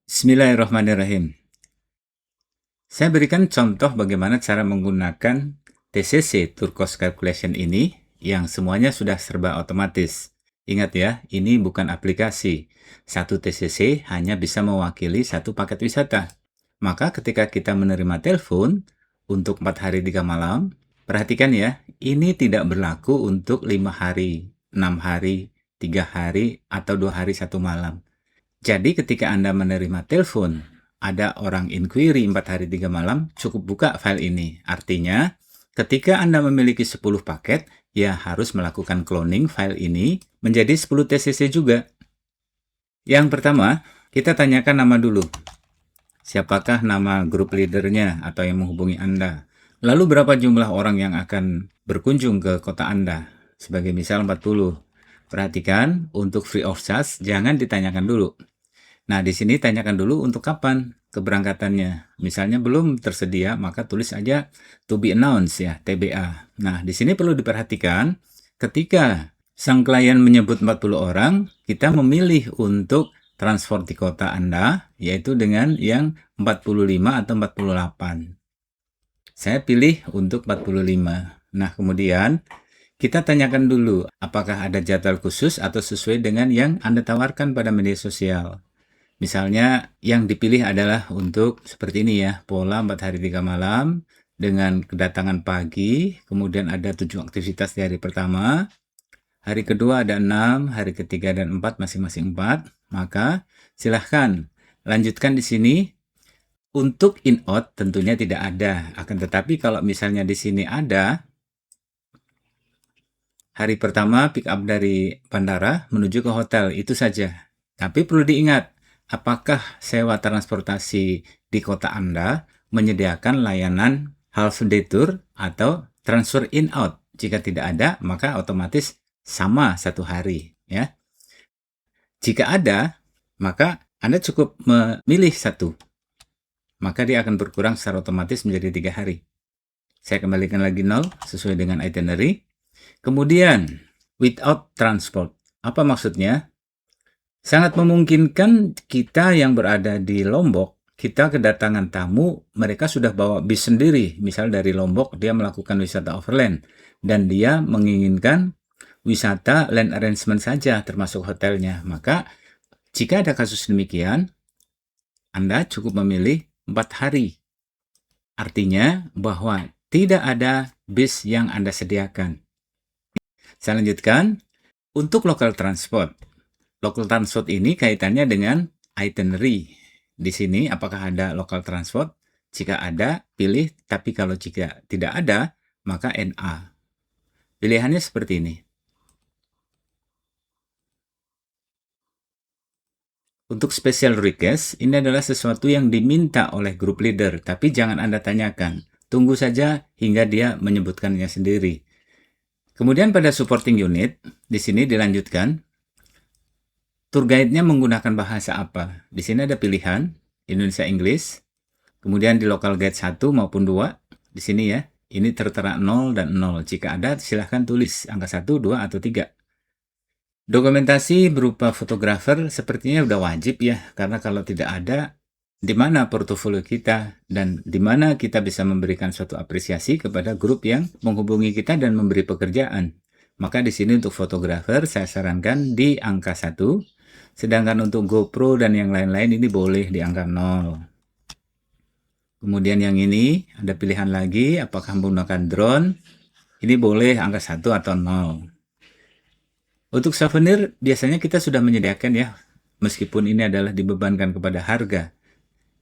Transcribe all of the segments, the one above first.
Bismillahirrahmanirrahim. Saya berikan contoh bagaimana cara menggunakan TCC Tour Cost Calculation ini yang semuanya sudah serba otomatis. Ingat ya, ini bukan aplikasi. Satu TCC hanya bisa mewakili satu paket wisata. Maka ketika kita menerima telepon untuk 4 hari 3 malam, perhatikan ya, ini tidak berlaku untuk 5 hari, 6 hari, 3 hari, atau 2 hari 1 malam. Jadi ketika Anda menerima telepon, ada orang inquiry 4 hari 3 malam, cukup buka file ini. Artinya, ketika Anda memiliki 10 paket, ya harus melakukan cloning file ini menjadi 10 TCC juga. Yang pertama, kita tanyakan nama dulu. Siapakah nama grup leadernya atau yang menghubungi Anda? Lalu berapa jumlah orang yang akan berkunjung ke kota Anda? Sebagai misal 40. Perhatikan, untuk free of charge jangan ditanyakan dulu. Nah, di sini tanyakan dulu untuk kapan keberangkatannya. Misalnya belum tersedia, maka tulis aja to be announced ya, TBA. Nah, di sini perlu diperhatikan ketika sang klien menyebut 40 orang, kita memilih untuk transport di kota Anda, yaitu dengan yang 45 atau 48. Saya pilih untuk 45. Nah, kemudian kita tanyakan dulu apakah ada jadwal khusus atau sesuai dengan yang Anda tawarkan pada media sosial. Misalnya yang dipilih adalah untuk seperti ini ya, pola 4 hari 3 malam dengan kedatangan pagi, kemudian ada 7 aktivitas di hari pertama, hari kedua ada 6, hari ketiga dan 4 masing-masing 4. Maka silahkan lanjutkan di sini. Untuk in-out tentunya tidak ada, akan tetapi kalau misalnya di sini ada, hari pertama pick up dari bandara menuju ke hotel, itu saja. Tapi perlu diingat, apakah sewa transportasi di kota Anda menyediakan layanan half day tour atau transfer in-out? Jika tidak ada, maka otomatis sama 1 hari. Ya. Jika ada, maka Anda cukup memilih satu. Maka dia akan berkurang secara otomatis menjadi 3 hari. Saya kembalikan lagi 0 sesuai dengan itinerary. Kemudian, without transport. Apa maksudnya? Sangat memungkinkan kita yang berada di Lombok, kita kedatangan tamu, mereka sudah bawa bis sendiri. Misal dari Lombok, dia melakukan wisata overland. Dan dia menginginkan wisata land arrangement saja, termasuk hotelnya. Maka, jika ada kasus demikian, Anda cukup memilih 4 hari. Artinya bahwa tidak ada bis yang Anda sediakan. Saya lanjutkan. Untuk local transport. Local transport ini kaitannya dengan itinerary. Di sini apakah ada local transport? Jika ada, pilih. Tapi kalau jika tidak ada, maka NA. Pilihannya seperti ini. Untuk special request, ini adalah sesuatu yang diminta oleh group leader. Tapi jangan Anda tanyakan. Tunggu saja hingga dia menyebutkannya sendiri. Kemudian pada supporting unit, di sini dilanjutkan, tour guide-nya menggunakan bahasa apa? Di sini ada pilihan, Indonesia English, kemudian di local guide 1 maupun 2, di sini ya, ini tertera 0 dan 0. Jika ada, silahkan tulis angka 1, 2, atau 3. Dokumentasi berupa fotografer sepertinya udah wajib ya, karena kalau tidak ada, di mana portofolio kita dan di mana kita bisa memberikan suatu apresiasi kepada grup yang menghubungi kita dan memberi pekerjaan. Maka di sini untuk fotografer saya sarankan di angka 1, sedangkan untuk GoPro dan yang lain-lain ini boleh di angka 0. Kemudian yang ini ada pilihan lagi, apakah menggunakan drone, ini boleh angka 1 atau 0. Untuk souvenir, biasanya kita sudah menyediakan ya, meskipun ini adalah dibebankan kepada harga.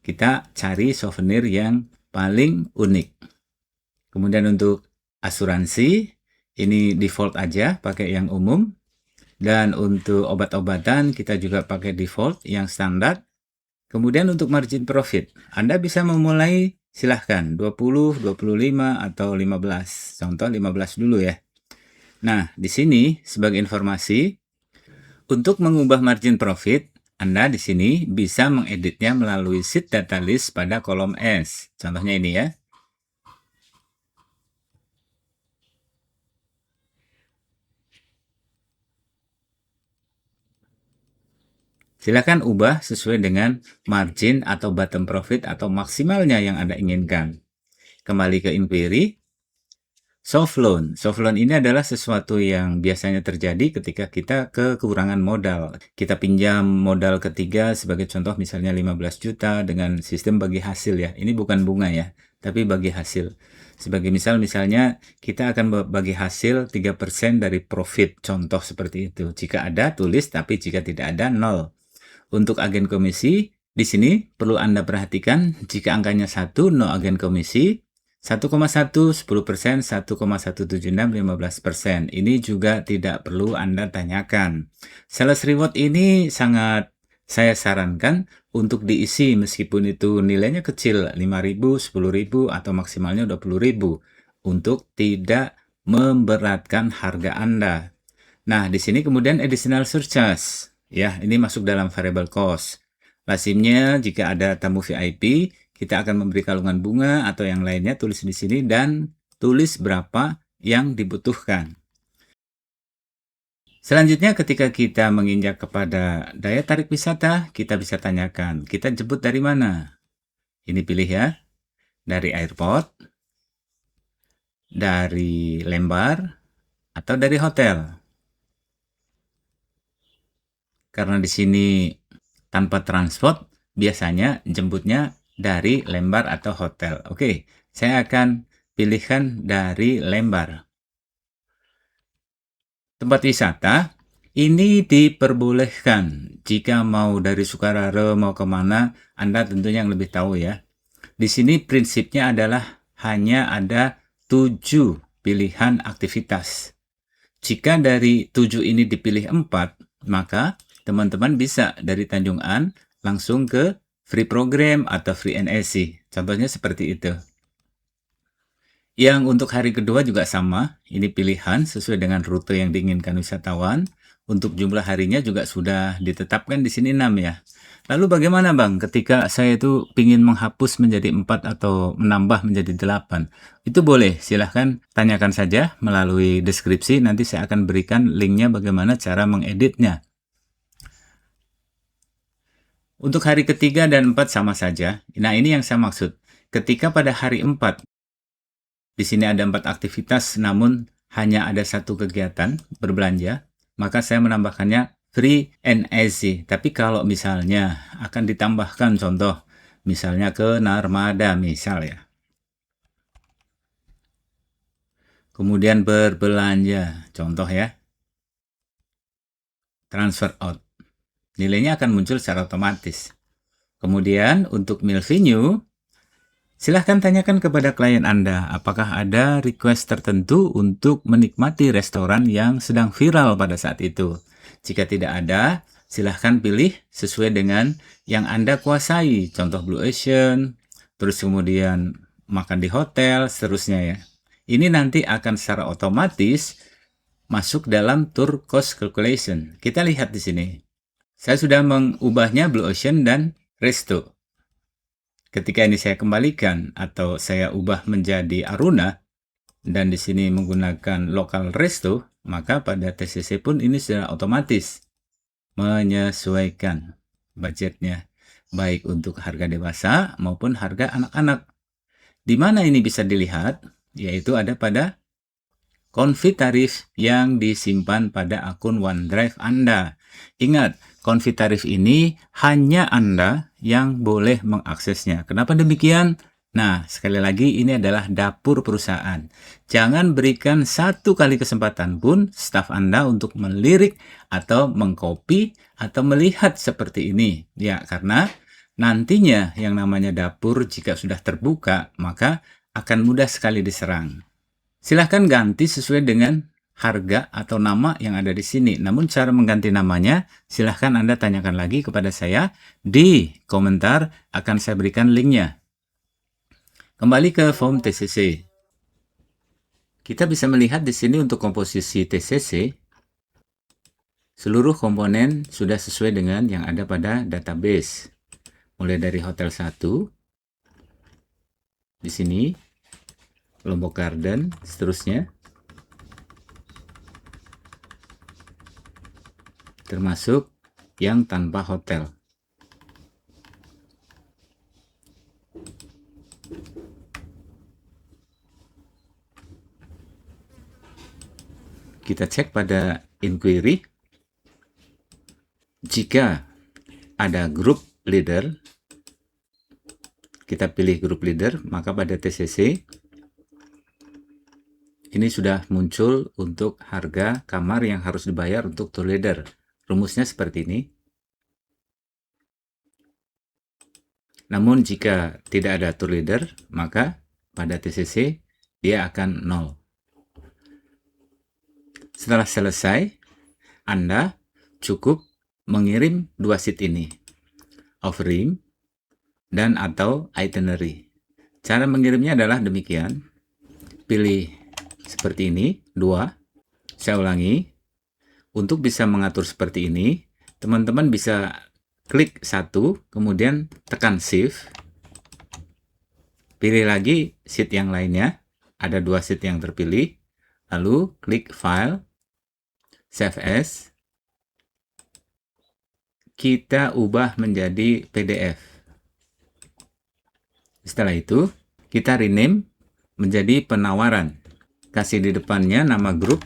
Kita cari souvenir yang paling unik. Kemudian untuk asuransi, ini default aja, pakai yang umum. Dan untuk obat-obatan, kita juga pakai default yang standar. Kemudian untuk margin profit, Anda bisa memulai silahkan 20, 25, atau 15. Contoh 15 dulu ya. Nah, di sini sebagai informasi, untuk mengubah margin profit, Anda di sini bisa mengeditnya melalui sheet data list pada kolom S. Contohnya ini ya. Silakan ubah sesuai dengan margin atau bottom profit atau maksimalnya yang Anda inginkan. Kembali ke inquiry. Soft loan. Soft loan ini adalah sesuatu yang biasanya terjadi ketika kita kekurangan modal. Kita pinjam modal ketiga, sebagai contoh misalnya 15 juta dengan sistem bagi hasil ya. Ini bukan bunga ya, tapi bagi hasil. Sebagai misalnya kita akan bagi hasil 3% dari profit. Contoh seperti itu. Jika ada, tulis, tapi jika tidak ada, 0. Untuk agen komisi, di sini perlu Anda perhatikan jika angkanya 1, no agen komisi. 1,1, 10%, 1,176, 15%. Ini juga tidak perlu Anda tanyakan. Sales reward ini sangat saya sarankan untuk diisi meskipun itu nilainya kecil, 5.000, 10.000, atau maksimalnya 20.000 untuk tidak memberatkan harga Anda. Nah, di sini kemudian additional surcharge. Ya, ini masuk dalam variable cost. Lazimnya jika ada tamu VIP, kita akan memberi kalungan bunga atau yang lainnya, tulis di sini dan tulis berapa yang dibutuhkan. Selanjutnya ketika kita menginjak kepada daya tarik wisata, kita bisa tanyakan, kita jemput dari mana? Ini pilih ya, dari airport, dari Lembar, atau dari hotel. Karena di sini tanpa transport, biasanya jemputnya dari Lembar atau hotel. Oke, saya akan pilihkan dari Lembar. Tempat wisata ini diperbolehkan jika mau dari Sukarare mau kemana, Anda tentunya yang lebih tahu ya. Di sini prinsipnya adalah hanya ada 7 pilihan aktivitas. Jika dari 7 ini dipilih 4, maka teman-teman bisa dari Tanjung An langsung ke free program atau free NSC. Contohnya seperti itu. Yang untuk hari kedua juga sama, ini pilihan sesuai dengan rute yang diinginkan wisatawan. Untuk jumlah harinya juga sudah ditetapkan di sini 6 ya. Lalu bagaimana Bang ketika saya itu ingin menghapus menjadi 4 atau menambah menjadi 8? Itu boleh, silahkan tanyakan saja melalui deskripsi, nanti saya akan berikan linknya bagaimana cara mengeditnya. Untuk hari ketiga dan 4 sama saja. Nah ini yang saya maksud. Ketika pada hari 4, di sini ada 4 aktivitas namun hanya ada satu kegiatan berbelanja, maka saya menambahkannya free and easy. Tapi kalau misalnya akan ditambahkan contoh, misalnya ke Narmada misal ya. Kemudian berbelanja, contoh ya. Transfer out. Nilainya akan muncul secara otomatis. Kemudian untuk meal venue, silahkan tanyakan kepada klien Anda, apakah ada request tertentu untuk menikmati restoran yang sedang viral pada saat itu. Jika tidak ada, silahkan pilih sesuai dengan yang Anda kuasai. Contoh Blue Ocean, terus kemudian makan di hotel, seterusnya ya. Ini nanti akan secara otomatis masuk dalam tour cost calculation. Kita lihat di sini. Saya sudah mengubahnya Blue Ocean dan Resto. Ketika ini saya kembalikan atau saya ubah menjadi Aruna dan di sini menggunakan local resto, maka pada TCC pun ini sudah otomatis menyesuaikan budgetnya baik untuk harga dewasa maupun harga anak-anak. Di mana ini bisa dilihat? Yaitu ada pada konfig tarif yang disimpan pada akun OneDrive Anda. Ingat, konfig tarif ini hanya Anda yang boleh mengaksesnya. Kenapa demikian? Nah, sekali lagi ini adalah dapur perusahaan. Jangan berikan satu kali kesempatan pun staf Anda untuk melirik atau mengcopy atau melihat seperti ini. Ya, karena nantinya yang namanya dapur jika sudah terbuka, maka akan mudah sekali diserang. Silahkan ganti sesuai dengan harga atau nama yang ada di sini. Namun cara mengganti namanya, silahkan Anda tanyakan lagi kepada saya di komentar, akan saya berikan linknya. Kembali ke form TCC. Kita bisa melihat di sini untuk komposisi TCC, seluruh komponen sudah sesuai dengan yang ada pada database. Mulai dari Hotel 1, di sini, Lombok Garden, seterusnya. Termasuk yang tanpa hotel. Kita cek pada inquiry. Jika ada grup leader, kita pilih grup leader, maka pada TCC ini sudah muncul untuk harga kamar yang harus dibayar untuk tour leader. Rumusnya seperti ini. Namun jika tidak ada tour leader, maka pada TCC dia akan 0. Setelah selesai, Anda cukup mengirim 2 sheet ini, offering dan atau itinerary. Cara mengirimnya adalah demikian. Pilih seperti ini, 2. Saya ulangi. Untuk bisa mengatur seperti ini, teman-teman bisa klik 1, kemudian tekan shift. Pilih lagi sheet yang lainnya. Ada 2 sheet yang terpilih. Lalu klik file, save as. Kita ubah menjadi PDF. Setelah itu, kita rename menjadi penawaran. Kasih di depannya nama grup.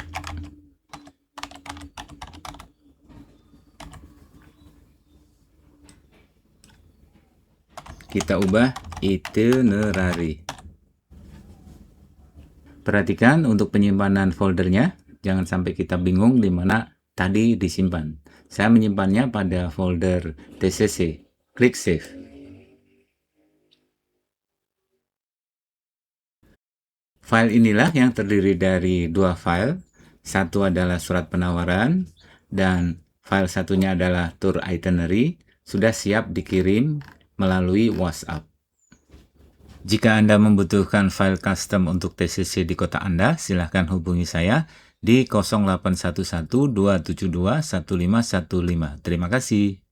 Kita ubah itinerary. Perhatikan untuk penyimpanan foldernya, jangan sampai kita bingung di mana tadi disimpan. Saya menyimpannya pada folder TCC. Klik save. File inilah yang terdiri dari 2 file. Satu adalah surat penawaran dan file satunya adalah tour itinerary. Sudah siap dikirim melalui WhatsApp. Jika Anda membutuhkan file custom untuk TCC di kota Anda, silahkan hubungi saya di 0811 272 1515. Terima kasih.